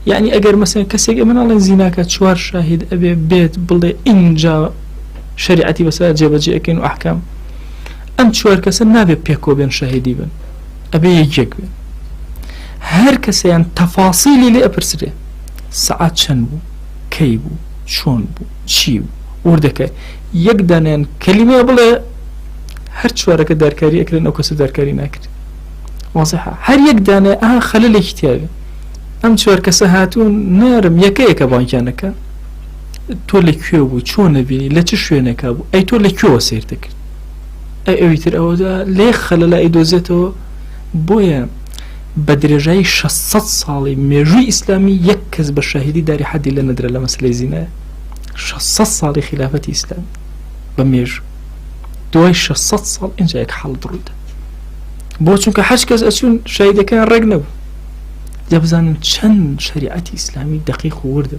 يعني ئەگەر مەسەن کەسێک ئەمە ناڵێن زیناکە 4 شاهید ئەبێ بێت بڵێ ئینجا شریعەتی بەسەر جێبەجێ ئەکەین و ئەحکام ئەم 4 کەسە نابێت پێکۆ بێن شاهیدی بن ئەبێ یەکێک بێن هەر کەسەیان تەفاسیلی لێ ئەپرسرێ سەعات چەند بوو کەی بوو چۆن بوو چی بوو وردەکە یەک دانیان کەلیمە بڵێ هەر 4ەکە دارکاری ئەکرێن ئەو کەسە دارکاری ناکرێت واضحە هەر یەک دانێ خەلەلێکی تیاوێ ئەم 4 کەسە هاتوون نارم یەکەیەکە بانکیانەکە تۆ لەکوێ بوو چۆن نەبینی لە چ شوێنێکا بوو ئەی تۆ لەکوێوە سیر دەکرد ئەی ئەویتر ئەوەدا لێ خەلەلە ئەیدۆزێتەوە بۆیە بە درێژایی 600 ساڵی مێژووی ئیسلامی یەک کەس بە شاهیدی داری حەدی لە نەدرا لە مەسلەی زینایە 600 ساڵی خلافەتی ئیسلامی بە مێژوو دوای 600 ساڵ ئینجا یەک حەڵ دڕوویدا بۆ چونکە 8 کەس ئەچوون شاهیدەکان ڕێک نەبوو دەبزانن چەند شریعەتی ئیسلامی دقیق و وردە